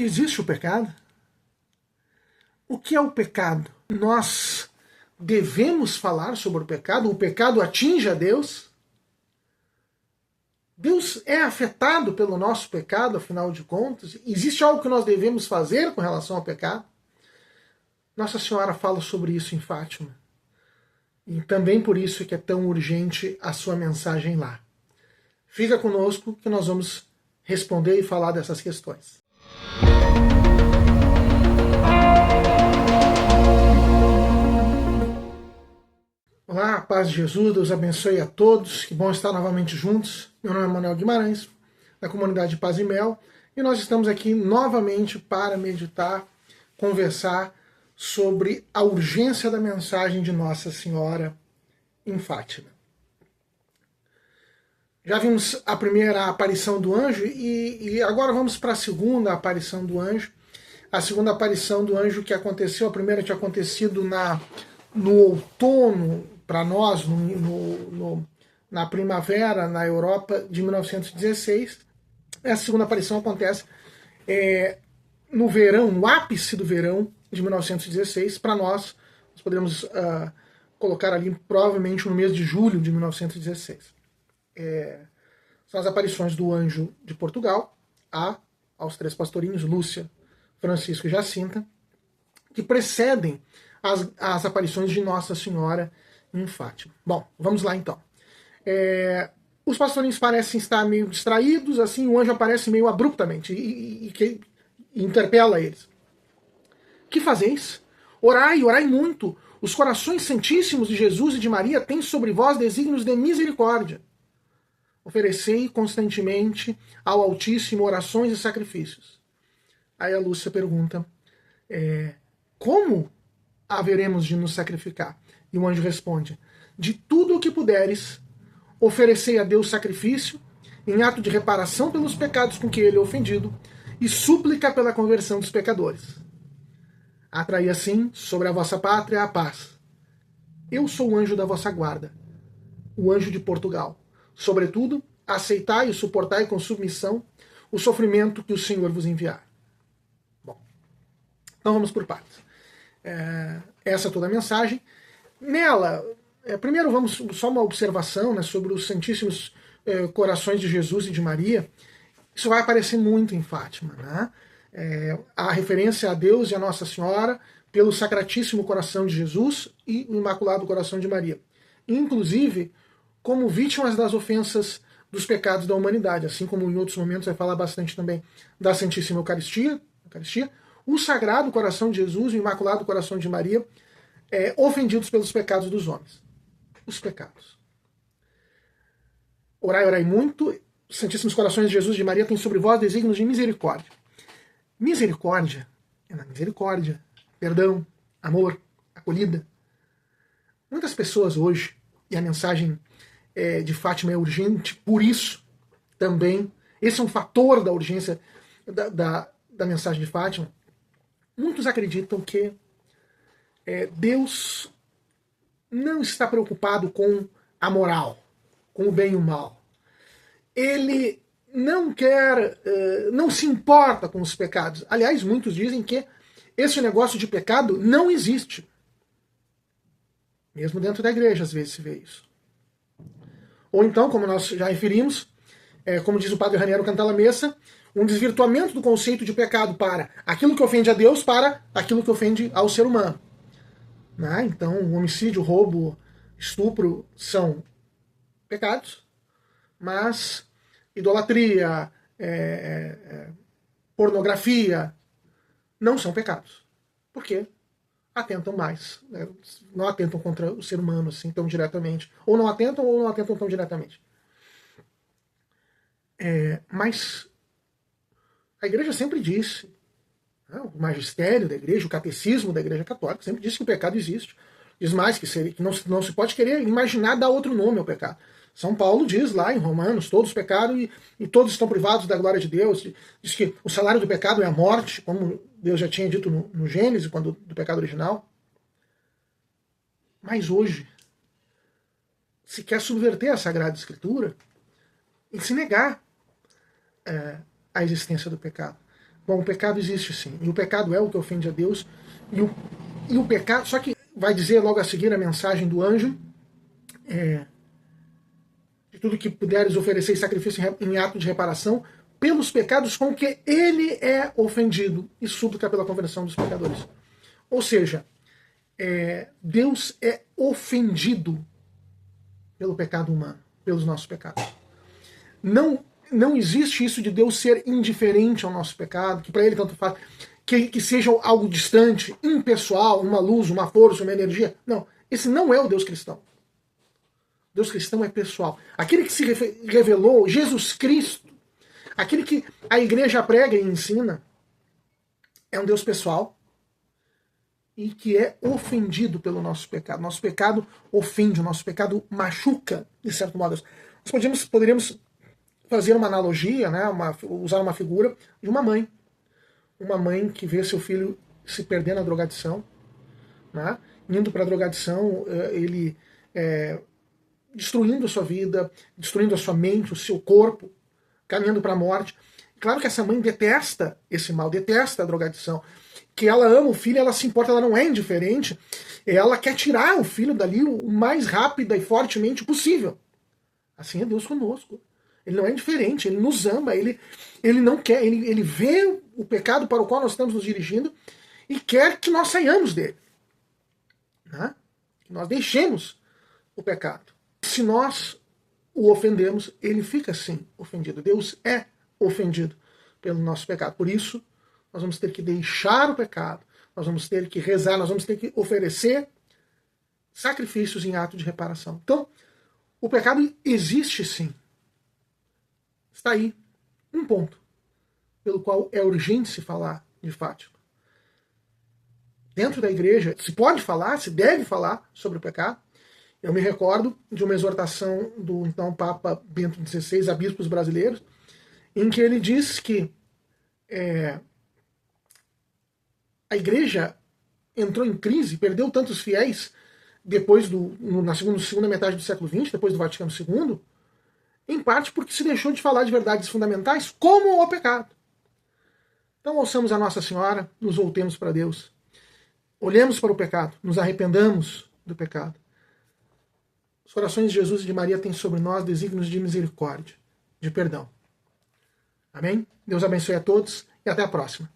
Existe o pecado? O que é o pecado? Nós devemos falar sobre o pecado? O pecado atinge a Deus? Deus é afetado pelo nosso pecado, afinal de contas? Existe algo que nós devemos fazer com relação ao pecado? Nossa Senhora fala sobre isso em Fátima. E também por isso que é tão urgente a sua mensagem lá. Fica conosco que nós vamos responder e falar dessas questões. Olá, paz de Jesus, Deus abençoe a todos, que bom estar novamente juntos. Meu nome é Manuel Guimarães, da comunidade Paz e Mel, e nós estamos aqui novamente para meditar, conversar sobre a urgência da mensagem de Nossa Senhora em Fátima. Já vimos a primeira aparição do anjo e agora vamos para a segunda aparição do anjo. A segunda aparição do anjo que aconteceu, a primeira tinha acontecido no outono, para nós, na primavera, na Europa, de 1916. Essa segunda aparição acontece no verão, no ápice do verão de 1916. Para nós poderíamos colocar ali provavelmente no mês de julho de 1916. São as aparições do anjo de Portugal, aos três pastorinhos, Lúcia, Francisco e Jacinta, que precedem as aparições de Nossa Senhora em Fátima. Bom, vamos lá então. Os pastorinhos parecem estar meio distraídos, assim, o anjo aparece meio abruptamente e interpela eles. Que fazeis? Orai, orai muito. Os corações santíssimos de Jesus e de Maria têm sobre vós desígnios de misericórdia. Oferecei constantemente ao Altíssimo orações e sacrifícios. Aí a Lúcia pergunta, como haveremos de nos sacrificar? E o anjo responde, de tudo o que puderes, oferecei a Deus sacrifício, em ato de reparação pelos pecados com que ele é ofendido, e súplica pela conversão dos pecadores. Atraí assim sobre a vossa pátria a paz. Eu sou o anjo da vossa guarda, o anjo de Portugal. Sobretudo, aceitai e suportai com submissão o sofrimento que o Senhor vos enviar. Bom, então vamos por partes. Essa é toda a mensagem. Nela, primeiro vamos só uma observação, né, sobre os Santíssimos Corações de Jesus e de Maria. Isso vai aparecer muito em Fátima, né? A referência a Deus e a Nossa Senhora pelo Sacratíssimo Coração de Jesus e o Imaculado Coração de Maria. Inclusive, como vítimas das ofensas dos pecados da humanidade, assim como em outros momentos vai falar bastante também da Santíssima Eucaristia, o Sagrado Coração de Jesus e o Imaculado Coração de Maria, ofendidos pelos pecados dos homens. Os pecados. Orai, orai muito, os Santíssimos Corações de Jesus e de Maria têm sobre vós desígnios de misericórdia. Misericórdia é na misericórdia, perdão, amor, acolhida. Muitas pessoas hoje, e a mensagem de Fátima é urgente, por isso também, esse é um fator da urgência da mensagem de Fátima. Muitos acreditam que Deus não está preocupado com a moral, com o bem e o mal. Ele não quer, não se importa com os pecados. Aliás, muitos dizem que esse negócio de pecado não existe. Mesmo dentro da igreja, às vezes se vê isso. Ou então, como nós já referimos, como diz o padre Raniero Cantalamessa, um desvirtuamento do conceito de pecado para aquilo que ofende a Deus para aquilo que ofende ao ser humano. Então, o homicídio, o roubo, estupro são pecados, mas idolatria, pornografia não são pecados. Por quê? Atentam mais. Né? Não atentam contra o ser humano assim tão diretamente. Ou não atentam tão diretamente. Mas a igreja sempre disse, né, o magistério da igreja, o catecismo da igreja católica, sempre disse que o pecado existe. Diz mais que não se pode querer imaginar dar outro nome ao pecado. São Paulo diz lá em Romanos, todos pecaram e todos estão privados da glória de Deus. Diz que o salário do pecado é a morte, como Deus já tinha dito no Gênesis, do pecado original. Mas hoje, se quer subverter a Sagrada Escritura e se negar a existência do pecado. Bom, o pecado existe sim, e o pecado é o que ofende a Deus, e o pecado, só que vai dizer logo a seguir a mensagem do anjo, de tudo que puderes oferecer sacrifício em ato de reparação, pelos pecados com que ele é ofendido, e súplica pela conversão dos pecadores. Ou seja, Deus é ofendido pelo pecado humano, pelos nossos pecados. Não existe isso de Deus ser indiferente ao nosso pecado, que para ele tanto faz, que seja algo distante, impessoal, uma luz, uma força, uma energia. Não, esse não é o Deus cristão. Deus cristão é pessoal. Aquele que se revelou, Jesus Cristo, aquele que a igreja prega e ensina, é um Deus pessoal e que é ofendido pelo nosso pecado. Nosso pecado ofende, o nosso pecado machuca, de certo modo. Nós poderíamos fazer uma analogia, né, usar uma figura de uma mãe. Uma mãe que vê seu filho se perder na drogadição, né, indo para a drogadição, ele destruindo a sua vida, destruindo a sua mente, o seu corpo, caminhando para a morte. Claro que essa mãe detesta esse mal, detesta a drogadição, que ela ama o filho, ela se importa, ela não é indiferente, ela quer tirar o filho dali o mais rápida e fortemente possível. Assim é Deus conosco. Ele não é indiferente, ele nos ama, ele não quer, ele vê o pecado para o qual nós estamos nos dirigindo e quer que nós saiamos dele. Né? Que nós deixemos o pecado. Se nós o ofendemos, ele fica sim ofendido. Deus é ofendido pelo nosso pecado. Por isso, nós vamos ter que deixar o pecado, nós vamos ter que rezar, nós vamos ter que oferecer sacrifícios em ato de reparação. Então, o pecado existe sim. Está aí um ponto pelo qual é urgente se falar de Fátima. Dentro da igreja se pode falar, se deve falar sobre o pecado. Eu me recordo de uma exortação do então Papa Bento XVI a bispos brasileiros, em que ele diz que a igreja entrou em crise, perdeu tantos fiéis depois na segunda metade do século XX, depois do Vaticano II, em parte porque se deixou de falar de verdades fundamentais como o pecado. Então ouçamos a Nossa Senhora, nos voltemos para Deus, olhemos para o pecado, nos arrependamos do pecado. Os corações de Jesus e de Maria têm sobre nós desígnios de misericórdia, de perdão. Amém? Deus abençoe a todos e até a próxima.